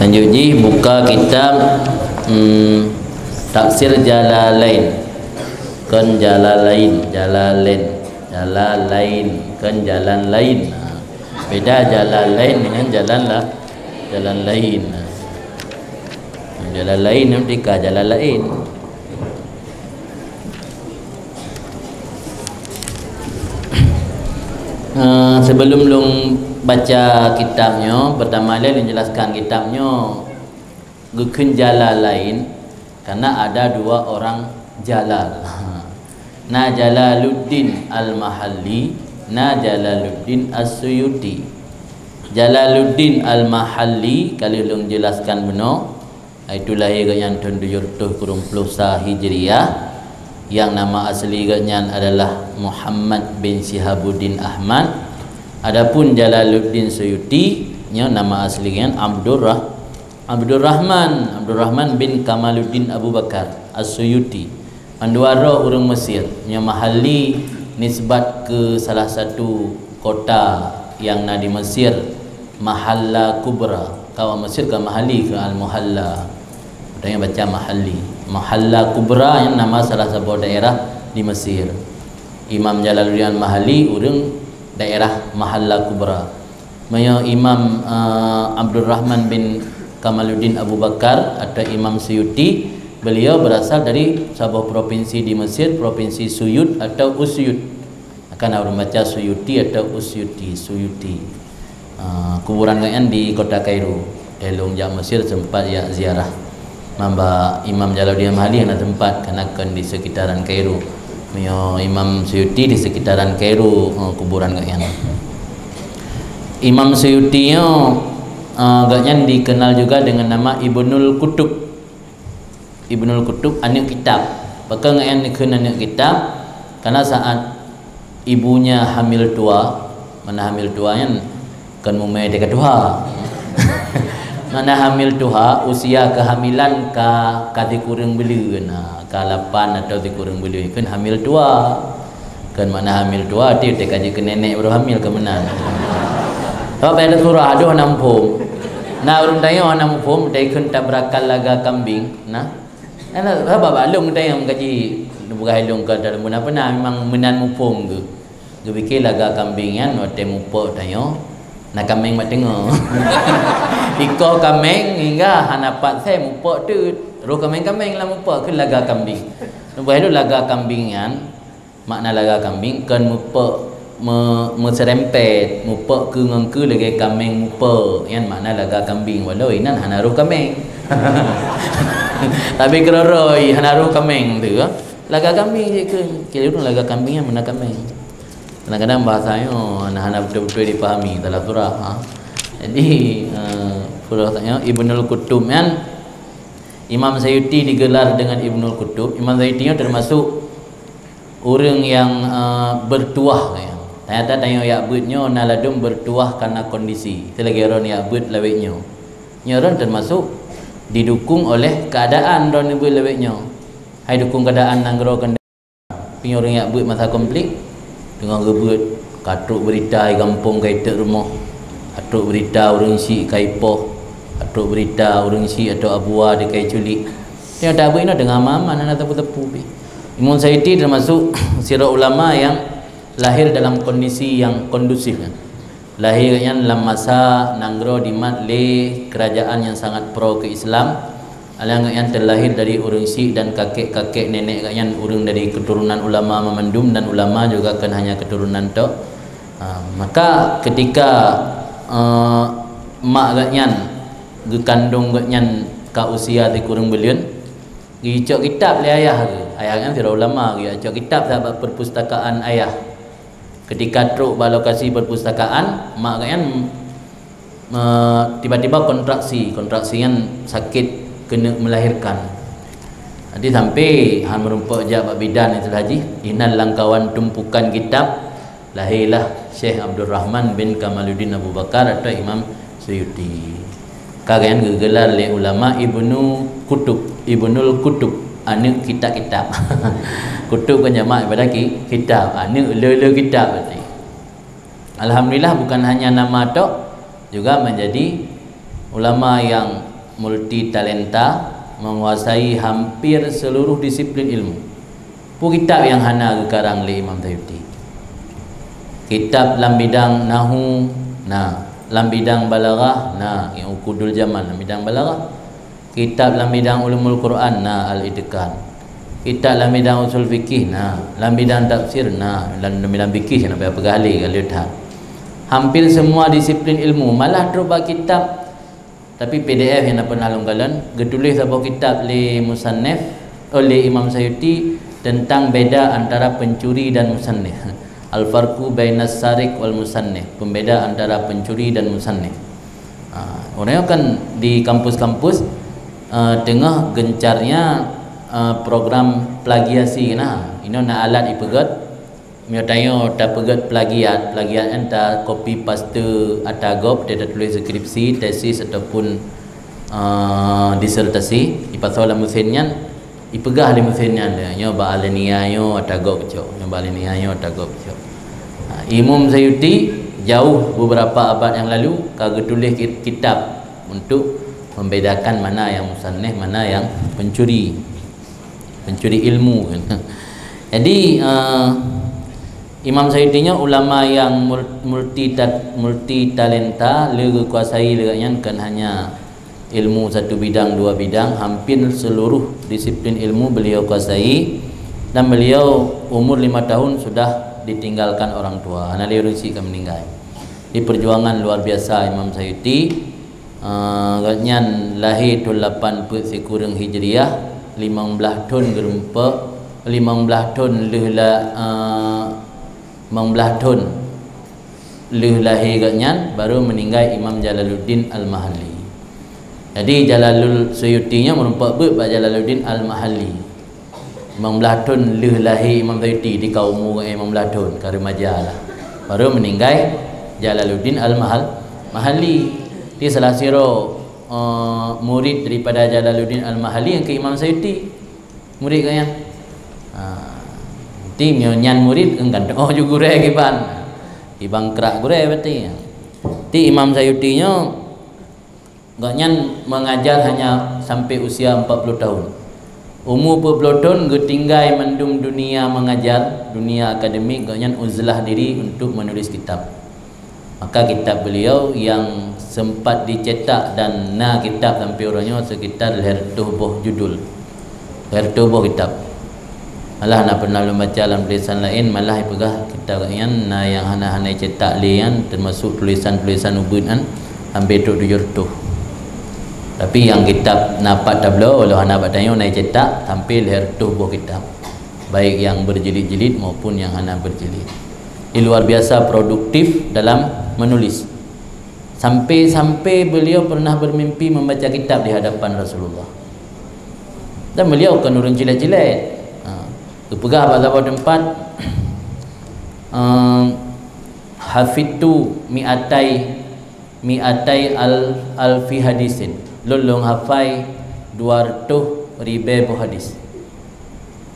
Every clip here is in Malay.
Lanjut ji, buka kitab Tafsir Jalalain. Kan Jalalain kan jalan lain. Beda Jalalain dengan jalan lain. Jalan lain nanti ke jalan lain. Sebelum long baca kitabnya, pertama dia menjelaskan kitabnya gukun jalan lain karena ada dua orang jalal. Na Jalaluddin Al-Mahalli, na Jalaluddin As-Suyuti. Jalaluddin Al-Mahalli kalau long jelaskan benar, itu lahir yang tahun 720 Hijriah. Yang nama asli nya adalah Muhammad bin Syihabuddin Ahmad. Adapun Jalaluddin Suyuti nya nama aslinya Abdurrahman bin Kamaluddin Abu Bakar As-Suyuti. Manduara orang Mesir. Nya Mahalli nisbat ke salah satu kota yang di Mesir, Mahalla Kubra. Kau Mesir ke Mahalli ke Al-Muhalla. Katanya baca Mahalli. Mahalla Kubra yang nama salah satu daerah di Mesir. Imam Jalaluddin Al-Mahalli urang daerah Mahalla Kubra. Maya Imam Abdurrahman bin Kamaluddin Abu Bakar atau Imam Suyuti, beliau berasal dari sebuah provinsi di Mesir, provinsi Suyut atau Usyut. Akan orang baca Suyuti atau Usyuti, Suyuti. Kuburan kalian di kota Kairo. Elong jak Mesir sempat ya ziarah. Mamba Imam Jalaluddin Al-Mahalli yang tempat kenakan di sekitaran Kairo. Imam Suyuti di sekitaran Kairo kuburan kalian. Imam Suyuti gaknya dikenal juga dengan nama Ibnul Kutub. Ibnul Kutub anak kitab. Bahkan yang dikenal anak kitab karena saat ibunya hamil tua, mana hamil tuanya kan mumai dekat tua. Mana hamil tua usia kehamilan ka dikurang beli ka 8 atau dikurang beli kan hamil tua. Kan mana hamil tua dia kaji ke nenek baru hamil ke mana. Kalau pada surah aduh nampum. Nah urang tayo nampum dai kun tabrakal laga kambing. Nah apa balung tayo kaji bukan halung ke dalam apa nah memang menan mupum tu. Dia fikir laga kambing kan waktu mupuk tayo. Nak kambing mak tengok. Iko kambing hingga hanapat saya mupuk tu. Roh kambing lah mupuk ke laga kambing. Lepas itu laga kambing kan. Makna laga kambing kan mupuk serempet mupuk ke ngengke lagi kambing mupuk. Yang makna laga kambing walau inan hana roh kambing. Tapi keroroi hana roh kambing tu. Laga kambing je ke. Kira tu laga kambing yang mana kambing. Kadang-kadang bahasanya anak-anak betul-betul dipahami dalam surah. Jadi surah tanya Ibnul Kutub kan. Imam Suyuti digelar dengan Ibnul Kutub. Imam Suyuti termasuk orang yang bertuah kan. Ternyata tanya yakbutnya naladum bertuah karena kondisi. Selagi orang yakbut laweknya. Nyoron termasuk didukung oleh keadaan orang ibu laweknya. Hai dukung keadaan nanggro kendang. Punya orang yakbut masa konflik dengan gebut katruk berita di kampung kaitak rumah, katruk berita orang isi kaipoh, katruk berita orang isi atau abuah di kai culik. Yang tak apa ini dengan mama nak tepu-tepu. Imam Suyuti termasuk sirah ulama yang lahir dalam kondisi yang kondusif kan. Lahirnya dalam masa nanggro di Madle, kerajaan yang sangat pro ke Islam. Alang yang terlahir dari orang Sikh dan kakek-kakek nenek yang orang dari keturunan ulama memandum dan ulama juga kan hanya keturunan tu. Maka ketika mak gaknyan gekandung gaknyan ka usia di kurang belian, gicok kitab le ayah ke. Ayah kan sira ulama gicok kitab sahabat perpustakaan ayah. Ketika truk balokasi perpustakaan, mak gaknyan tiba-tiba kontraksi yang sakit kena melahirkan. Jadi sampai han merumpuk jawab bidan itu haji inal langkawan tumpukan kitab lahirlah Syekh Abdurrahman bin Kamaluddin Abu Bakar atau Imam Suyuti. Kalian gegelar oleh ulama Ibnul Kutub anak kitab-kitab. Kutub kan jamak pada kitab, anak le kitab berarti. Alhamdulillah bukan hanya nama tok juga menjadi ulama yang multi talenta, menguasai hampir seluruh disiplin ilmu. Pu kitab yang hana karang oleh Imam Sayuti. Kitab dalam bidang nahu, dalam bidang balaghah, yang ukudul jamal dalam bidang balaghah. Kitab dalam bidang ulumul Quran, al-idkan. Kitab dalam bidang usul fikih, dalam bidang tafsir, dalam bidang fikih sampai apa kali dah. Hampir semua disiplin ilmu, malah terubah kitab. Tapi PDF yang pernah longgalan, getulis sebuah kitab oleh musannif oleh Imam Sayuti tentang beda antara pencuri dan musannif. Al-farqu bainas sariq wal musannif, pembeda antara pencuri dan musannif. Orang kan di kampus-kampus tengah gencarnya program plagiasi ini alat ipegat mio tayo ta pegat plagiat enta copy paste atagop dia tulis skripsi, tesis ataupun disertasi ipasal musinnya ipegah di musinnya nyo ba alenia nyo atagop cok nyo ba alenia nyo atagop cok. Imam Sayuti jauh beberapa abad yang lalu kagak tulis kitab untuk membedakan mana yang musannif, mana yang pencuri ilmu kan. Jadi Imam Sayuti ulama yang multi talenta, lega kuasai leganya kan hanya ilmu satu bidang, dua bidang, hampir seluruh disiplin ilmu beliau kuasai, dan beliau umur 5 tahun sudah ditinggalkan orang tua. Anali Rusi kan meninggal. Di perjuangan luar biasa Imam Sayuti, ganyan lahir 80 sekurang hijriah, 15 tahun gerumpa, 15 tahun lehla 15 tahun leh lahir ganyan, baru meninggal Imam Jalaluddin Al-Mahalli. Jadi Jalalul Suyuti nya merupakan Pak Jalaluddin Al-Mahalli. 15 tahun leh lahir Imam Sayuti di kaum umur 15 tahun ke remaja lah. Baru meninggal Jalaluddin Al-Mahalli. Dia salah siro murid daripada Jalaluddin Al-Mahalli yang ke Imam Sayuti. Murid kan yang ti nyan murid enggan oh juga gure kiban. Ibang kerak gure berarti. Ti Imam Sayuti nya ganyan mengajar hanya sampai usia 40 tahun. Umur 40 tahun getinggai mendum dunia mengajar, dunia akademik, ganyan uzlah diri untuk menulis kitab. Maka kitab beliau yang sempat dicetak dan kitab sampai orangnya sekitar hertuh judul. Hertuh kitab. Malah nak pernah membaca dalam tulisan lain, malah pegah kitab yang yang hana-hana cetak lian termasuk tulisan-tulisan ubudan hampir 700. Tapi yang kitab napak tablo kalau hana batanya naik cetak tampil hertuh buah kitab, baik yang berjilid-jilid maupun yang hana berjilid. Ini luar biasa produktif dalam menulis. Sampai beliau pernah bermimpi membaca kitab di hadapan Rasulullah. Dan beliau kan urun cilet-cilet. Pegah pada tempat hafidtu mi'atai alfi hadisin. Lulung hafai 200,000 hadis.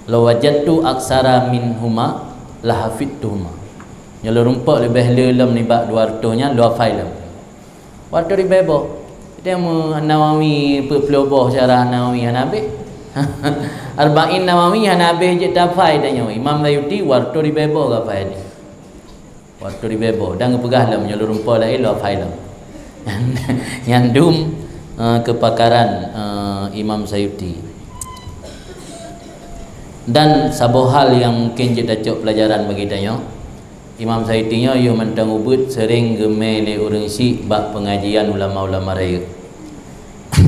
Law wajadtu aksara min huma la hafidtuhuma. Nyalo rumpak lebih lelam ni bak 200 nya lu hafai lam. 200,000. Dia Nawawi pelobah syarah Nawawi Hanabi. Arba'in Nawawi Hanabi je dafai dan nyawa Imam Sayuti 200,000 hafai dia. 200,000 dan pegah lam nyalo rumpak lain lu hafai lam. Nyandum kepakaran Imam Sayuti. Dan satu hal yang mungkin kita cok pelajaran bagi tanya, Imam Sayuti nya yo mentang ubud sering gemel le urang si bab pengajian ulama-ulama raya.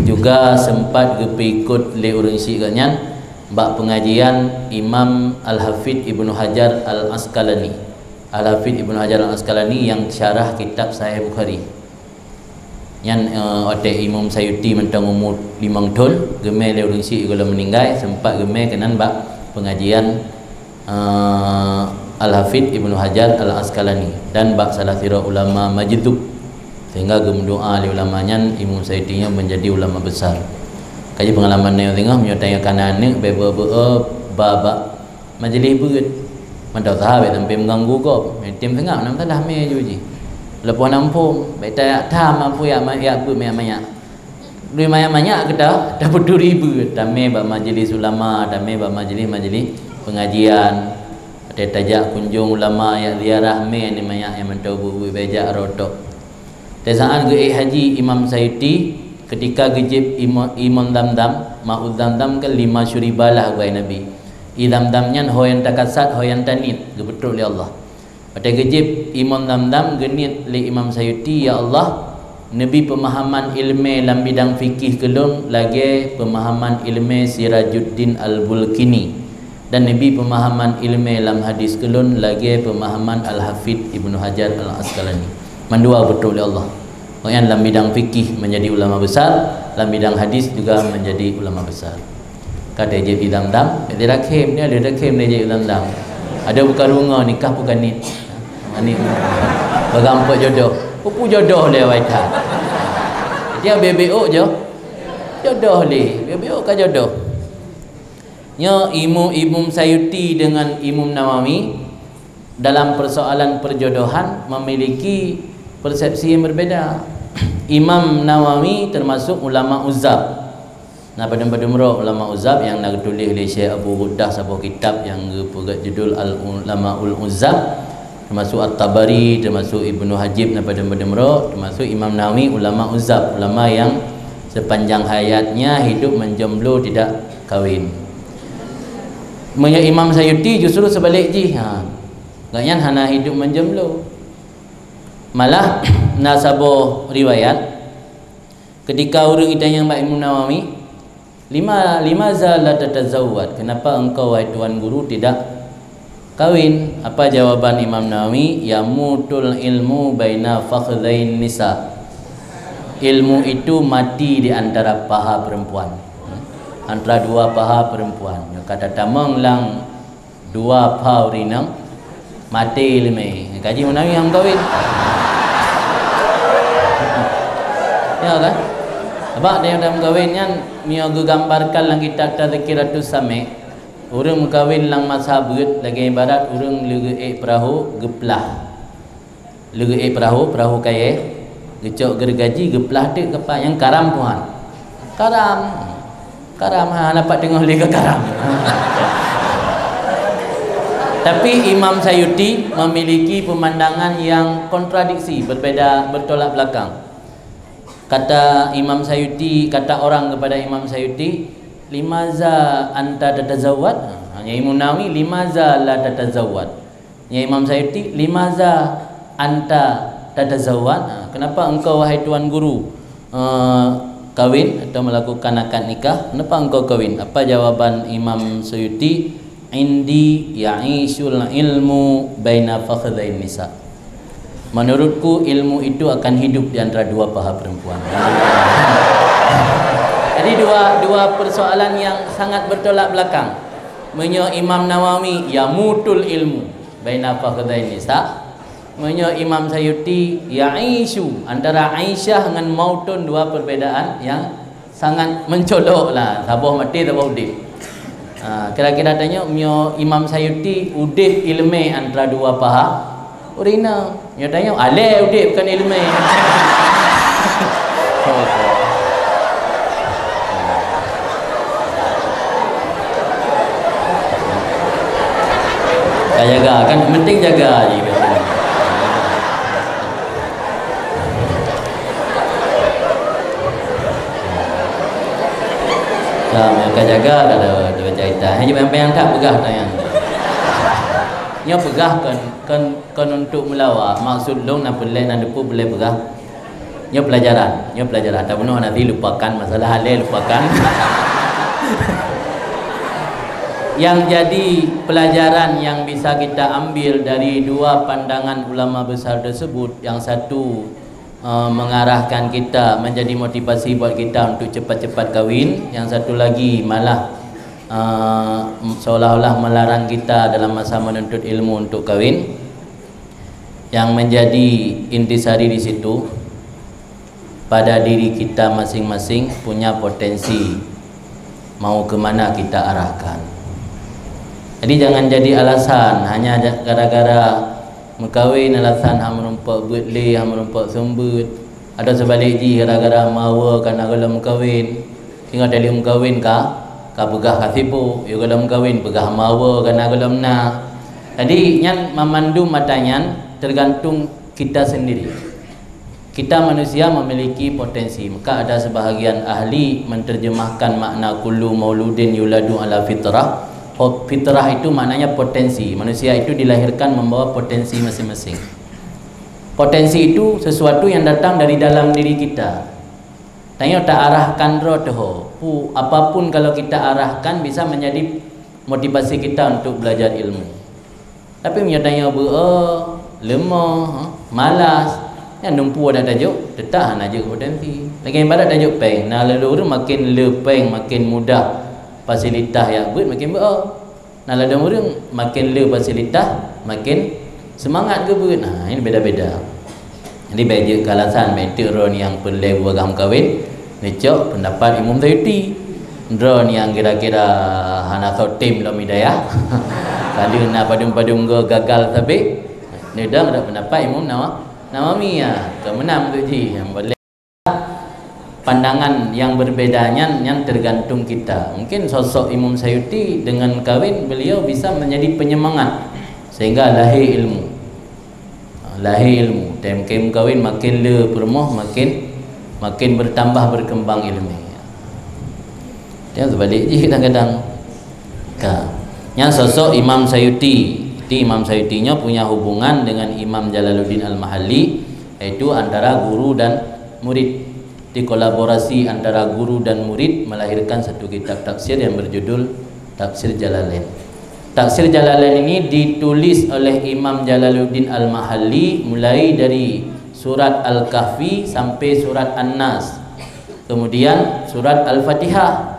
Juga sempat ikut le urang si kanyan bab pengajian Imam Al-Hafidh Ibnu Hajar Al-Asqalani. Al-Hafidh Ibnu Hajar Al-Asqalani yang syarah kitab Sahih Bukhari. Yang ada Imam Sayuti mentang umur 5 tahun gemel le urang si kalau meninggal sempat gemel kenan bab pengajian Al-Hafidh Ibnu Hajar Al-Asqalani dan bab salah sira ulama majdub, sehingga gemdoa li ulamanya Imam Sayuti nya menjadi ulama besar. Kaji pengalaman ni tengah menyatanya kanan ni baba majlis beut mantau sahabat sampai mengganggu kau tim tengah nam tadah me juji lepas nampung beta tam mampu ya pu me maya Duit banyak-banyak ke dah berduribu. Tamai bak majlis ulama, tamai bak majlis pengajian. Ada tajak kunjung ulama yang ziarah mai ni banyak yang mentau bu bejak rotok. Tasaan ge haji Imam Sayuti ketika gejib Imam Damdam, Ma'ud Damdam ke 5 syuribalah guai Nabi. Damdamnya hoyan takasat hoyan tanit gebetul oleh Allah. Pada gejib Imam Damdam genit li Imam Sayuti, ya Allah, Nabi pemahaman ilmu dalam bidang fikih kelun lagi pemahaman ilmu Sirajuddin Al-Bulkini, dan Nabi pemahaman ilmu dalam hadis kelun lagi pemahaman Al-Hafidh Ibnu Hajar Al-Asqalani. Mandua betul oleh Allah. Yang dalam bidang fikih menjadi ulama besar, dalam bidang hadis juga menjadi ulama besar. Kata Ejib Damdam, dia rakim ni ada rakim dia Ejib Damdam. Ada bukan runga nikah bukan nit. Ni berampak jodoh. Pupu jodoh le waitan. Dia BBO je. Jodoh le. BBO kan jodoh. Nya Imam Sayuti dengan Imam Nawawi dalam persoalan perjodohan memiliki persepsi yang berbeza. Imam Nawawi termasuk ulama uzab. Nah, pada merok ulama uzab yang nak tulis oleh Syekh Abu Ghuddah sebuah kitab yang berjudul Al-Ulamaul Uzab, termasuk At-Tabari, termasuk Ibnu Hajib pada merok, termasuk Imam Nawawi ulama uzab, ulama yang sepanjang hayatnya hidup menjomblo tidak kahwin. Imam Sayuti justru sebalik ji. Ganyan hana hidup menjomblo. Malah nasabah riwayat ketika orang ditanya Mbak Imam Nawawi, lima zala tatazawwad, kenapa engkau wahai tuan guru tidak kahwin? Apa jawaban Imam Nawawi? Yamutul ilmu baina fakhdain nisa. Ilmu itu mati di antara paha perempuan, antara dua paha perempuan. Kata tamang lang dua paha urinang mati ilmu. Kaji Imam Nawawi yang kahwin. Ya kan? Sebab dia dalam kahwin kan mia gambarkan dalam kitab Tazkiratus Sami'. Orang kahwin lang mazhabut lagi ibarat orang lege perahu geplah. Lege perahu kaya gecok gergaji geplah tek kepa yang karam puan. Karam dapat tengok lege karam. Tapi Imam Sayuti memiliki pemandangan yang kontradiksi, berbeda, bertolak belakang. Kata Imam Sayuti, kata orang kepada Imam Sayuti, limaza anta tatazawwad? Hanya Imam Nawawi, limaza la tatazawwad? Ya Imam Sayuti, limaza anta tatazawwad? Kenapa engkau wahai tuan guru kahwin atau melakukan akad nikah? Kenapa engkau kahwin? Apa jawaban Imam Sayuti? Indi ya'ishul ilmu baina fakhdain nisa. Menurutku ilmu itu akan hidup di antara dua paha perempuan. Jadi dua persoalan yang sangat bertolak belakang. Menyo Imam Nawawi yamutul ilmu baina fakhdain nisa. Menyo Imam Sayuti ya'ishu, antara Aisyah dengan mautun, dua perbedaan yang sangat mencoloklah. Sabah mati sabah udip. Kira-kira tanya menyo Imam Sayuti udip ilmu antara dua paha urina. Dia tanya, alih udip bukan ilmu. Jaga kan, penting jaga je. Mereka jaga ada dua cerita. Hanya yang tak pegah tayang. Nya pegah kan untuk melawak maksud long nak pelai nak depu boleh pegah. Nya pelajaran tak penuh nanti lupakan masalah halal lupakan. Yang jadi pelajaran yang bisa kita ambil dari dua pandangan ulama besar tersebut, yang satu mengarahkan kita menjadi motivasi buat kita untuk cepat-cepat kahwin, yang satu lagi malah seolah-olah melarang kita dalam masa menuntut ilmu untuk kahwin. Yang menjadi intisari di situ, pada diri kita masing-masing punya potensi mau ke mana kita arahkan. Jadi jangan jadi alasan hanya gara-gara mengkahwin alasan hang merompak beut le, hang merompak sembut. Ada sebalik ji gara-gara mawa kana gelem kahwin. Tinggal dalam kahwin ka pegah kasipu, yo gelem kahwin pegah mawa kana gelem na. Jadi nyan memandu matanyan tergantung kita sendiri. Kita manusia memiliki potensi. Maka ada sebahagian ahli menterjemahkan makna kullu mauludin yuladu ala fitrah. Fitrah itu maknanya potensi. Manusia itu dilahirkan membawa potensi masing-masing. Potensi itu sesuatu yang datang dari dalam diri kita. Tanya tak arahkan roh tu. Apapun kalau kita arahkan bisa menjadi motivasi kita untuk belajar ilmu. Tapi menyatanya lemah, malas. Yang numpu ada tajuk, tetap aja potensi. Lagi yang barat tajuk peng. Nah lalu makin lepeng, makin mudah fasilitas yang buat makin nah lalu orang makin le fasilitas, makin semangat ke buat. Nah ini beda-beda. Jadi baik kalasan mentik ron yang perlu beragam kahwin. Necok pendapat Imam Sayuti. Ron yang kira-kira hana tim dalam hidayah. Kalau nak padum-padum gagal tapi nedang ada pendapat Imam Nawawi kemenang tu ji. Yang boleh pandangan yang berbedanya yang tergantung kita. Mungkin sosok Imam Sayuti dengan kahwin beliau bisa menjadi penyemangat sehingga lahir ilmu. Tem kahwin makin le permoh makin bertambah berkembang ilmu. Dia sebalik je kadang-kadang. Yang sosok Imam Sayuti. Imam Sayutinya punya hubungan dengan Imam Jalaluddin Al-Mahalli, yaitu antara guru dan murid. Dikolaborasi antara guru dan murid melahirkan satu kitab tafsir yang berjudul Tafsir Jalalain. Tafsir Jalalain ini ditulis oleh Imam Jalaluddin Al-Mahalli mulai dari surat Al-Kahfi sampai surat An-Nas. Kemudian surat Al-Fatihah.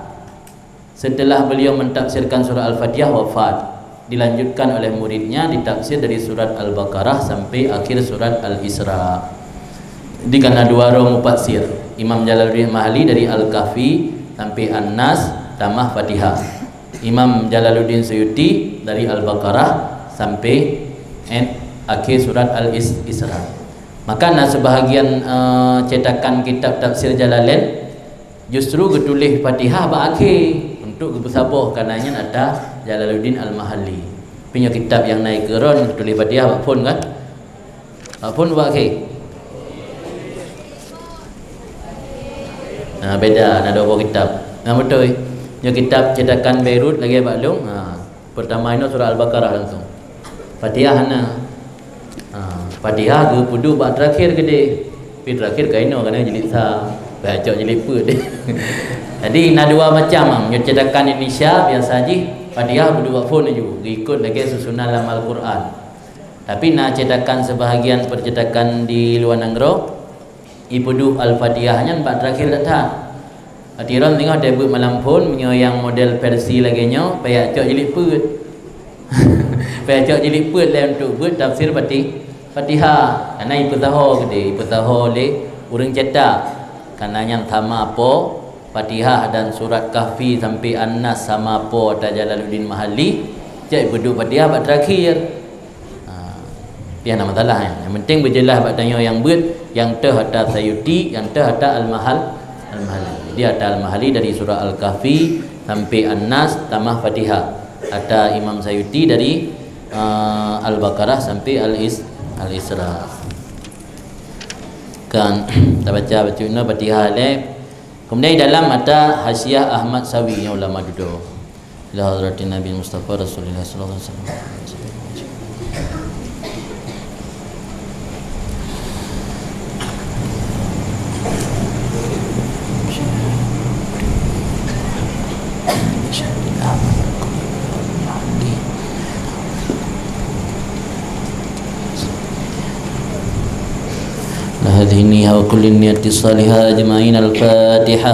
Setelah beliau mentafsirkan surat Al-Fatihah wafat. Dilanjutkan oleh muridnya ditafsir dari surat Al-Baqarah sampai akhir surat Al-Isra. Jadi karena dua roh mufassir, Imam Jalaluddin Mahali dari Al-Kahfi sampai An-Nas tambah Fatihah. Imam Jalaluddin Suyuti dari Al-Baqarah sampai akhir surat Al-Isra. Maka sebahagian cetakan kitab tafsir Jalalain justru getulis Fatihah berakhir untuk bersabar karenanya ada Jalaluddin Al-Mahalli. Punya kitab yang naik keron tulis Fatihah buat pun kan? Pun buat ke? Nah beda, ada dua kitab. Nah betul. Punya kitab cetakan Beirut lagi baklung. Pertama ini surah Al-Baqarah langsung. Fatihah na. Fatihah ke pudu buat terakhir ke dia. Tapi terakhir kaino kena jilid sa. Baca jilid put dia. Jadi nak dua macam punya cetakan Indonesia biasa je. Fatihah berdua pun juga ikut lagi susunan dalam Al-Quran. Tapi nak cetakan sebahagian percetakan di luar negara ipudu Al-Fatihahnya empat terakhir datang. Hatiran tengok dia buat malam pun punya yang model versi lagi nya payah cok jilid put. Payah cok jilid put lah untuk buat tafsir Fatihah. Karena ipu tahu le urang cetak. Karena yang sama apa Fatihah dan surat Kahfi sampai An-Nas sama apa ada Jalaluddin Mahalli. Cak berduk Fatihah bab terakhir. Dia nama masalah ya. Yang penting berjelas bab tanya yang buat yang teh ada Sayuti, yang teh ada Al-Mahalli. Dia ada Al-Mahalli dari surah Al-Kahfi sampai An-Nas tambah Fatihah. Ada Imam Sayuti dari Al-Baqarah sampai Al-Isra. Kan kita baca Fatihah le. Kemudian dalam ada Hasyiah Ahmad Sawi yang ulama duduk. Ila hadratin Nabi Mustafa Rasulullah sallallahu alaihi wasallam. هذه النية وكل النية الصالحة أجمعين. الفاتحة.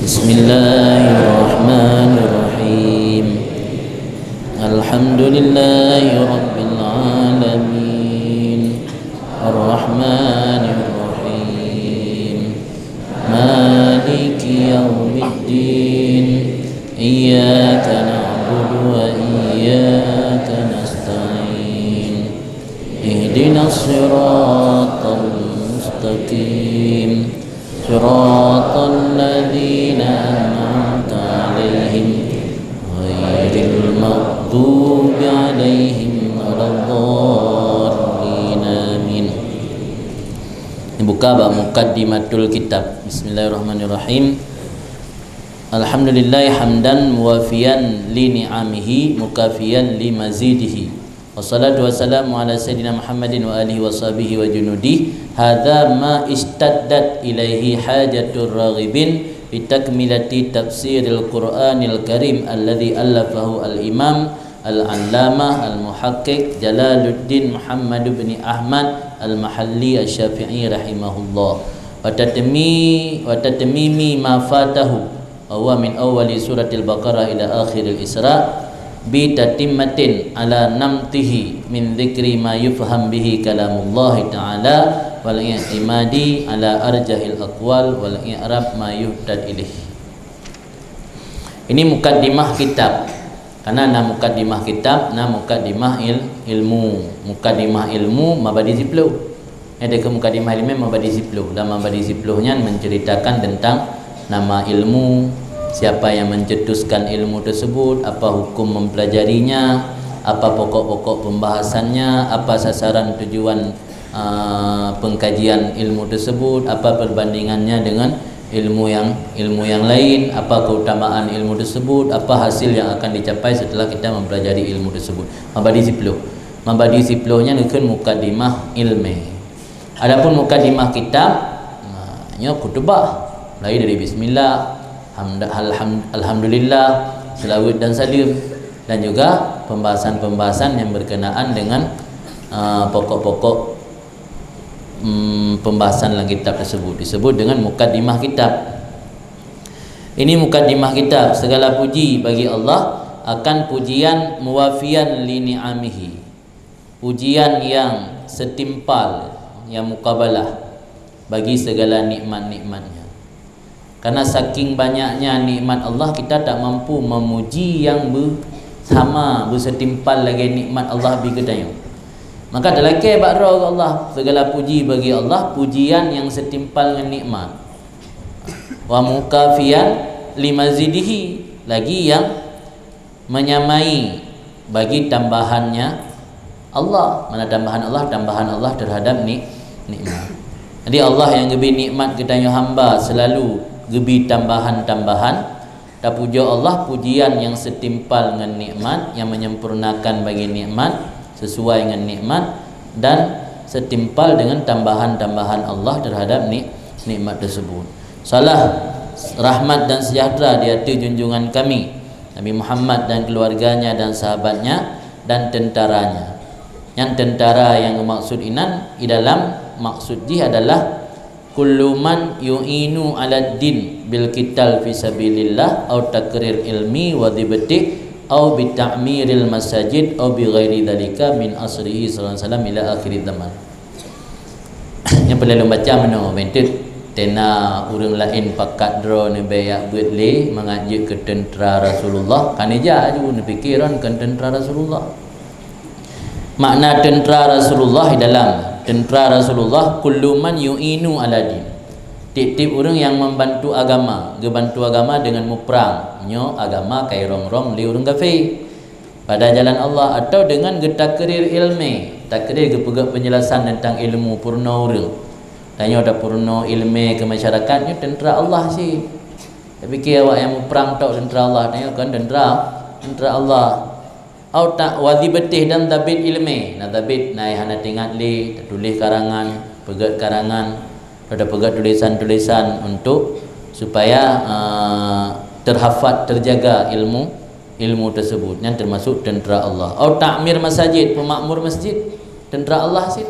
بسم الله الرحمن الرحيم. الحمد لله رب العالمين الرحمن الرحيم مالك يوم الدين إياك نعبد وإياك إياك نستعين اهدنا الصراط المستقيم صراط الذين أنعمت عليهم غير المغضوب عليهم ولا الضالين آمين. Buka bab muqaddimatul kitab. Bismillahirrahmanirrahim. Alhamdulillah hamdan muwafiyan li ni'amihi mukafiyan li mazidihi. Wassalatu wassalamu ala sayyidina Muhammadin wa alihi wa sahbihi wa junudih. Hadza ma istaddat ilaihi hajatur raghibin bi takmilati tafsiril Qur'anil Karim alladzi allafahu al-Imam al-Allamah al-Muhaqqiq Jalaluddin Muhammad bin Ahmad al-Mahalli asy-Syafi'i rahimahullah. Wa tatmimi ma fatahu wa huwa min awwali suratil Baqarah ila akhiril Isra bi tatimmatin ala namtihi min dzikri ma yufham bihi kalamullah ta'ala wal i'timadi ala arjahil aqwal wal i'rab ma yuhtad ilaih. Ini mukaddimah kitab. Karena nama mukaddimah kitab, nama mukaddimah ilmu. Mukaddimah ilmu mabadi zipluh. Ada ke mukaddimah ilmu mabadi zipluh. Dan mabadi zipluhnya menceritakan tentang nama ilmu, siapa yang mencetuskan ilmu tersebut, apa hukum mempelajarinya, apa pokok-pokok pembahasannya, apa sasaran tujuan pengkajian ilmu tersebut, apa perbandingannya dengan ilmu yang lain, apa keutamaan ilmu tersebut, apa hasil yang akan dicapai setelah kita mempelajari ilmu tersebut. Mabadi zipluh. Mabadi zipluhnya nukun mukaddimah ilmi. Adapun mukaddimah kitab, nya kutubah. Mulai dari bismillah, alhamdulillah, selawat dan salim, dan juga pembahasan-pembahasan yang berkenaan dengan pokok-pokok pembahasan dalam kitab tersebut disebut dengan mukaddimah kitab. Ini mukaddimah kitab. Segala puji bagi Allah akan pujian muwafiyan li ni'amihi, pujian yang setimpal, yang mukabalah bagi segala nikmat-nikmatnya. Karena saking banyaknya nikmat Allah, kita tak mampu memuji yang bersama, bersetimpal lagi nikmat Allah bagi kita. Maka dalam ke bakra Allah, segala puji bagi Allah, pujian yang setimpal dengan nikmat. Wa mukafiyan limazidihi, lagi yang menyamai bagi tambahannya Allah. Mana tambahan Allah? Tambahan Allah terhadap nikmat. Jadi Allah yang gebi nikmat kita yang hamba selalu gebi tambahan-tambahan. Tak puja Allah pujian yang setimpal dengan nikmat, yang menyempurnakan bagi nikmat, sesuai dengan nikmat dan setimpal dengan tambahan-tambahan Allah terhadap nikmat tersebut. Salah rahmat dan sejahtera di hati junjungan kami Nabi Muhammad dan keluarganya dan sahabatnya dan tentaranya. Yang tentara yang maksud inan di dalam maksud dia adalah kullu man yu'inu 'ala din bil qital fi sabilillah au takrir ilmi wa dibati au bi ta'miril masajid au bi ghairi dzalika min asrihi sallallahu alaihi wasallam ila akhir zaman. Yang perlu baca mana bentuk tena urang lain pakat dro ne bayak buat le mengaji ke tentera Rasulullah kan aja aju ne fikiran ke tentera Rasulullah. Makna tentera Rasulullah dalam tentera Rasulullah kullu man yu'inu ala din. Tip-tip orang yang membantu agama, gebantu agama dengan muprang, nyo agama kai rong-rong li urang kafir pada jalan Allah, atau dengan getakrir ilmi, takrir gepegak penjelasan tentang ilmu purna urang. Tanya ada purna ilmi ke masyarakat, nyo tentera Allah sih. Tapi fikir awak yang muprang tok tentera Allah, tanya kan tentera Allah. Au tak wazibatih dan tabit ilmi. Nah tabit naik hana tingat li, tulis karangan, pegat karangan, ada pegat tulisan-tulisan untuk supaya terhafal, terjaga ilmu tersebut, yang termasuk tentera Allah. Au ta'mir masajid, pemakmur masjid, tentera Allah sih.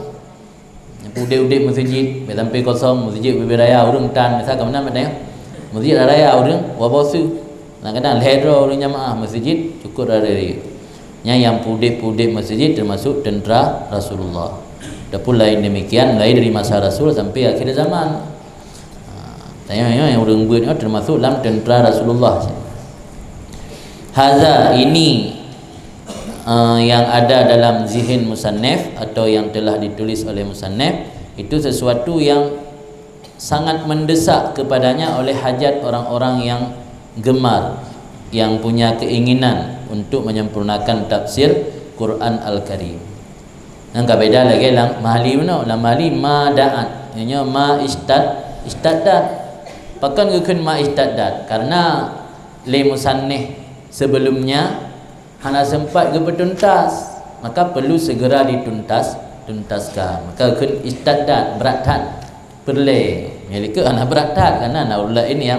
Udik-udik masjid, sampai kosong masjid beraya urang tan, misal ke mana madanya? Masjid raya urang wa bosu. Kadang-kadang lehro urang jamaah masjid cukup dari yang pudik-pudik masjid termasuk tentera Rasulullah. Adapun lain demikian, mulai dari masa Rasul sampai akhir zaman. Tanya yang orang buat termasuk dalam tentera Rasulullah. Haza ini yang ada dalam zihin musannif atau yang telah ditulis oleh musannif itu sesuatu yang sangat mendesak kepadanya oleh hajat orang-orang yang gemar, yang punya keinginan untuk menyempurnakan tafsir Quran Al-Karim. Yang beda lagi lang mahali mana? Lang mahali ma da'at. Ianya ma istaddat. Pakan gukun ma istaddat karena le musannif sebelumnya hana sempat ke bertuntas, maka perlu segera tuntaskan. Maka gukun istaddat berathat perle. Mereka hana berathat karena naullah ini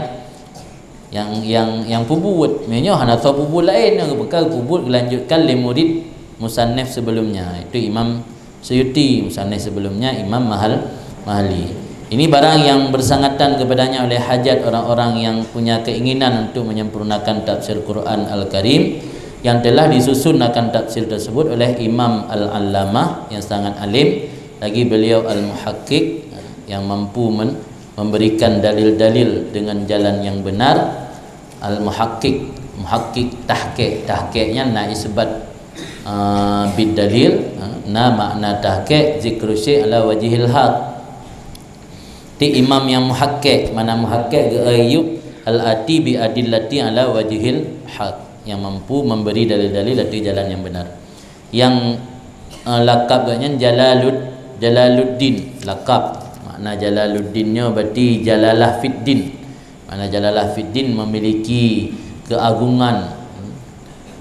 yang pubut. Menyo hana tahu pubut lain yang bekal pubut dilanjutkan le murid musannif sebelumnya, itu Imam Suyuti, musannif sebelumnya Imam Mahali. Ini barang yang bersangatan kepadanya oleh hajat orang-orang yang punya keinginan untuk menyempurnakan tafsir Quran Al-Karim, yang telah disusun akan tafsir tersebut oleh Imam Al-Allamah yang sangat alim, lagi beliau Al-Muhaqqiq yang mampu memberikan dalil-dalil dengan jalan yang benar. Muhaqqiq tahqiqnya naisbat bidalil, makna tahqiq zikru syai' ala wajhil haq. Ti imam yang muhaqqiq, mana muhaqqiq ayub al-ati bi adillati ala wajhil haq, yang mampu memberi dalil-dalil dari jalan yang benar. Yang lakabnya Jalaluddin, lakab makna Jalaluddinnya berarti jalalah fiddin, makna jalalah fiddin memiliki keagungan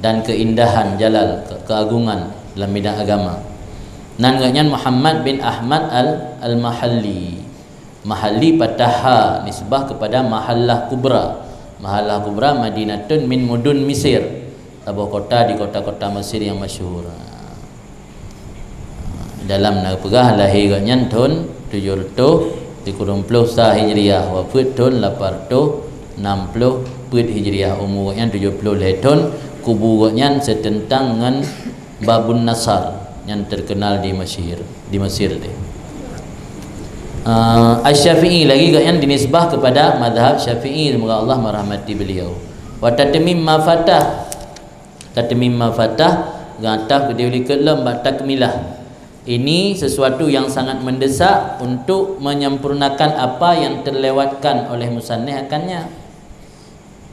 dan keindahan, jalal keagungan dalam bidang agama. Namanya Muhammad bin Ahmad al-Mahalli. Mahalli patah nisbah kepada Mahallah Kubra. Mahallah Kubra Madinatun min mudun Mesir, sebuah kota di kota-kota Mesir yang masyhur. Dalam pegah lahirnya tahun 730 sah Hijriah, wafat tahun 860 Hijriah, umurnya 70 tahun. Kuburannya setentang dengan Babun Nasar yang terkenal di Mesir deh. Asy-Syafi'i lagi yang dinisbah kepada mazhab Syafi'i, semoga Allah merahmati beliau. Wa tatmim ma fatah gatah kedewli kelam ba takmilah. Ini sesuatu yang sangat mendesak untuk menyempurnakan apa yang terlewatkan oleh musannif akannya.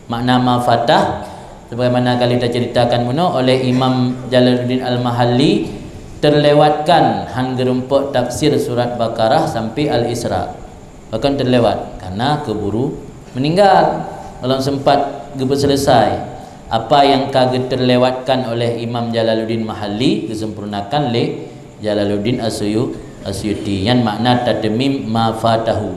Makna ma fatah sebagaimana kali kita ceritakan muno oleh Imam Jalaluddin Al-Mahalli, terlewatkan hanggerumpuk tafsir surat Baqarah sampai Al-Isra, bahkan terlewat karena keburu meninggal, belum sempat selesai. Apa yang kagak terlewatkan oleh Imam Jalaluddin Mahalli disempurnakan oleh Jalaluddin Asyuti, yang makna tatmim ma fatahu,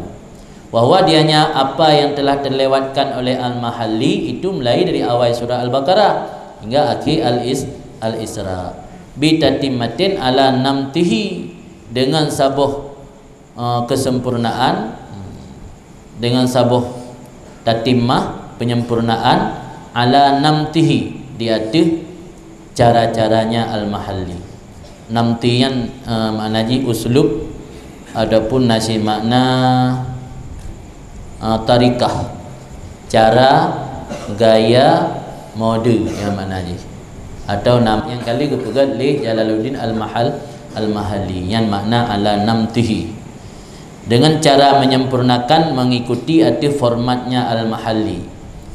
bahwa dianya apa yang telah terlewatkan oleh Al-Mahalli itu mulai dari awal surah Al-Baqarah hingga akhir Al-Isra. Bitatimmatin ala namtihi, dengan sabuh kesempurnaan, dengan sabuh tatimah penyempurnaan, ala namtihi di atas cara-caranya Al-Mahalli. Namtiyan maknaji uslub, adapun nasi makna tarikah, cara, gaya, mode yang mana aja, atau nam yang kali kepegat li Jalaluddin Al-Mahalli yang makna ala namtihi, dengan cara menyempurnakan mengikuti arti formatnya Al-Mahalli.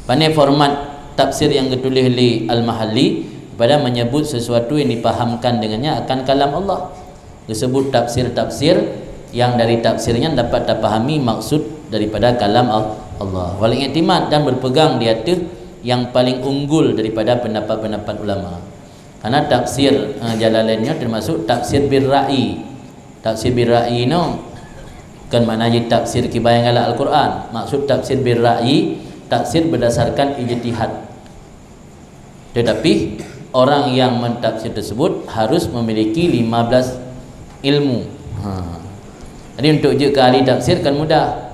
Pane format tafsir yang ditulis li Al-Mahalli pada menyebut sesuatu yang dipahamkan dengannya akan kalam Allah, disebut tafsir-tafsir yang dari tafsirnya dapat dipahami maksud daripada kalam Allah. Wal i'timad, dan berpegang di atas yang paling unggul daripada pendapat-pendapat ulama. Karena tafsir Jalalainnya termasuk tafsir birra'i. Tafsir birra'i no kan maknanya tafsir kibayang ala Al-Quran. Maksud tafsir birra'i, tafsir berdasarkan ijtihad. Tetapi orang yang mentafsir tersebut harus memiliki 15 ilmu. Jadi untuk uji ke ahli tafsir kan mudah.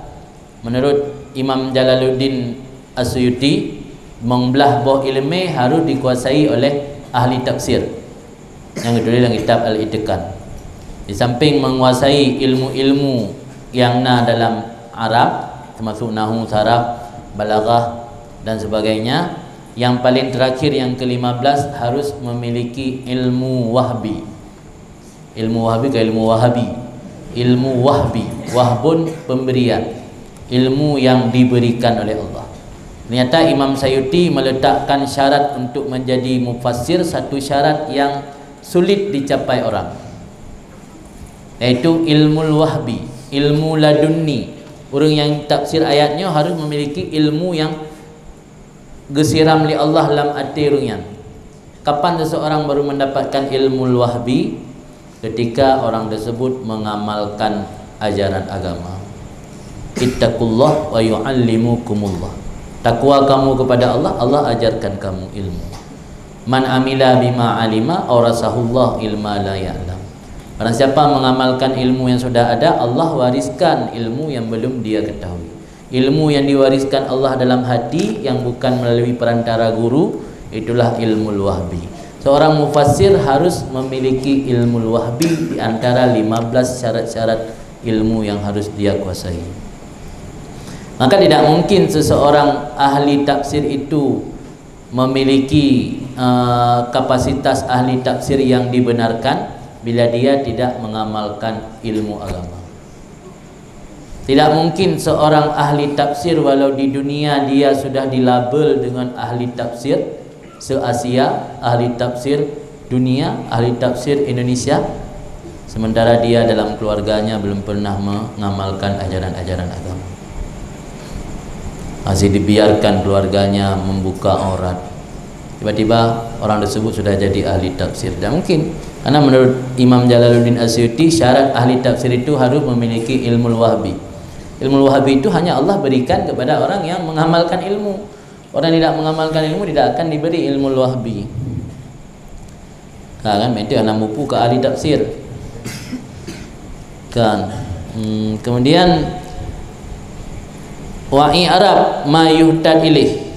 Menurut Imam Jalaluddin Asyuti, membelah buah ilmu harus dikuasai oleh ahli tafsir yang ditulis dalam kitab Al-Itqan. Di samping menguasai ilmu-ilmu yang dalam Arab, termasuk nahwu, saraf, balaghah dan sebagainya, Yang paling terakhir yang ke-15 harus memiliki ilmu wahbi. Ilmu wahbi ke ilmu wahabi? Ilmu wahbi, wahbun pemberian, ilmu yang diberikan oleh Allah. Ternyata Imam Sayuti meletakkan syarat untuk menjadi mufassir, satu syarat yang sulit dicapai orang, yaitu ilmu wahbi, ilmu ladunni. Orang yang tafsir ayatnya harus memiliki ilmu yang gesiram li Allah lam ati runyan. Kapan seseorang baru mendapatkan ilmu wahbi? Ketika orang tersebut mengamalkan ajaran agama. Ittaqullah wa yu'allimukumullah. Takwa kamu kepada Allah, Allah ajarkan kamu ilmu. Man amila bima alima awrasahullah ilma la ya'lam. Barang siapa mengamalkan ilmu yang sudah ada, Allah wariskan ilmu yang belum dia ketahui. Ilmu yang diwariskan Allah dalam hati yang bukan melalui perantara guru, itulah ilmu wahbi. Seorang mufassir harus memiliki ilmu wahbi di antara 15 syarat-syarat ilmu yang harus dia kuasai. Maka tidak mungkin seseorang ahli tafsir itu memiliki kapasitas ahli tafsir yang dibenarkan bila dia tidak mengamalkan ilmu agama. Tidak mungkin seorang ahli tafsir walau di dunia dia sudah dilabel dengan ahli tafsir se-Asia, ahli tafsir dunia, ahli tafsir Indonesia, sementara dia dalam keluarganya belum pernah mengamalkan ajaran-ajaran agama. Masih dibiarkan keluarganya membuka aurat. Tiba-tiba orang tersebut sudah jadi ahli tafsir. Tidak mungkin. Karena menurut Imam Jalaluddin Asyuti, syarat ahli tafsir itu harus memiliki ilmu wahbi. Ilmu wahbi itu hanya Allah berikan kepada orang yang mengamalkan ilmu. Orang tidak mengamalkan ilmu tidak akan diberi ilmu wahbi. Kan itu anak mupu ke ahli tafsir. Kan. Kemudian wa'i Arab ma yuhtad ilaih.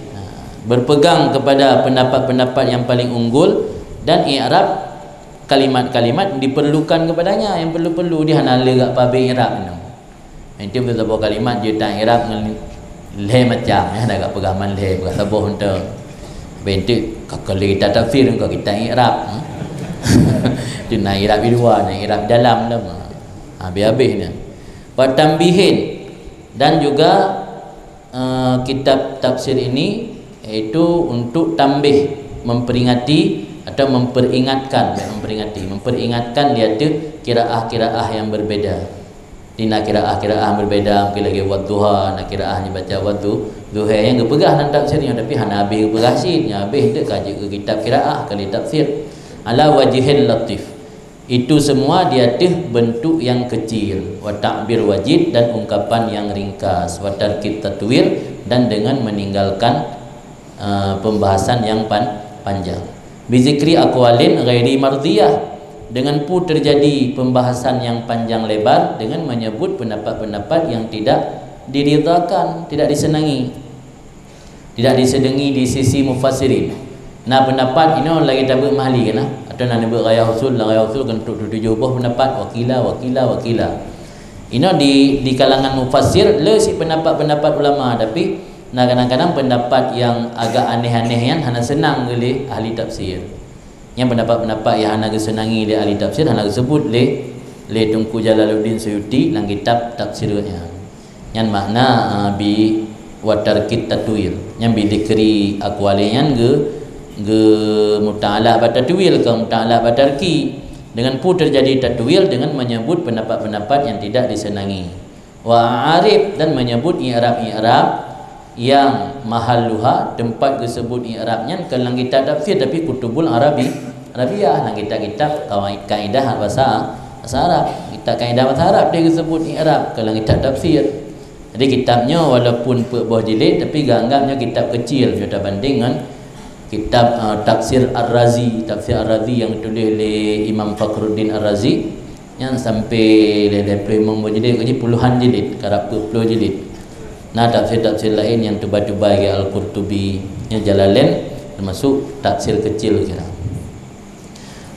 Berpegang kepada pendapat-pendapat yang paling unggul, dan i'rab kalimat-kalimat diperlukan kepadanya, yang perlu-perlu dia hanala gak pabe i'rab ni. Itu betul-betul kalimat dia tak i'rab leh macam ya, dah gak pegaman leh berasa boh untuk bentuk kalau kita tafsir kalau kita i'rab tu nak i'rab di luar, nak i'rab dalam dah habis-habis ni. Wa tambihin, dan juga kitab tafsir ini iaitu untuk tambih, memperingati atau memperingatkan dia tu kiraah-kiraah yang berbeda. Dina kiraah-kiraah berbeda, mungkin lagi wadduha, nak kiraahnya baca wadduha yang kepegah dalam tafsirnya, tapi hana habis kepegah sihnya, habis tu kaji ke kitab kiraah kali tafsir ala wajhil latif. Itu semua dia tu bentuk yang kecil, wa ta'bir wajid, dan ungkapan yang ringkas, wa tarkit tatwil, dan dengan meninggalkan pembahasan yang panjang. Bizikri aqwalin ghairi mardiyah, dengan pun terjadi pembahasan yang panjang lebar dengan menyebut pendapat-pendapat yang tidak diridhakan, tidak disenangi, tidak disedengi di sisi mufassirin. Nah, pendapat ini lagi tabuk mahli kan, atau nak sebut gaya usul kan untuk 7 buah pendapat wakila. Ini di kalangan mufassir le si pendapat-pendapat ulama, tapi nah kadang-kadang pendapat yang agak aneh-aneh yang hanya senang oleh ahli tafsir. Yang pendapat-pendapat yang hana kesenangi oleh ahli tafsir hana disebut le Tunku Jalaluddin Suyuti dalam kitab tafsirnya. Yang makna bi watarkit tatwil, yang bi dikri aqwalian ge muta'alaq batatwil ke muta'alaq batarki, dengan pun terjadi tatwil dengan menyebut pendapat-pendapat yang tidak disenangi. Wa arif, dan menyebut i'rab yang mahalluha, tempat disebut i'rabnya kalau kitab tafsir, tapi kutubul Arabiyah, nang kitab kaidah bahasa Arab, kitab kaidah bahasa Arab dia disebut i'rab kalau kitab tafsir. Jadi kitabnya walaupun bawah jilid tapi anggapnya kitab kecil kita banding dengan kitab tafsir Ar-Razi yang ditulis oleh Imam Fakhruddin Ar-Razi yang sampai lebih jilid, jadi puluhan jilid, karap 20 jilid. Nah, tafsir-tafsir lain yang tuba-tuba ya Al-Qurtubi, yang Jalalain, termasuk tafsir kecil kira.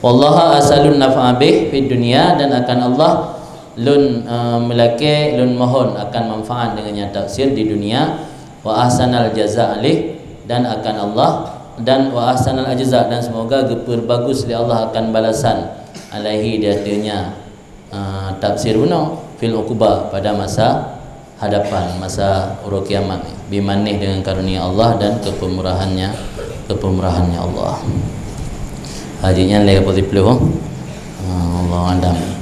Wallaha asalun nafa'a bih fid dunya, dan akan Allah lun mohon akan manfaat dengannya tafsir di dunia. Wa ahsanal jaza' alih, dan akan Allah, dan wa ahsanal ajza, dan semoga berbagus li Allah akan balasan alaihi di atasnya tafsir uno fil uquba pada masa hadapan, masa urut kiamat, bimanih dengan karunia Allah dan kepemurahannya Allah. Hajinya lagi 40 Allah andam.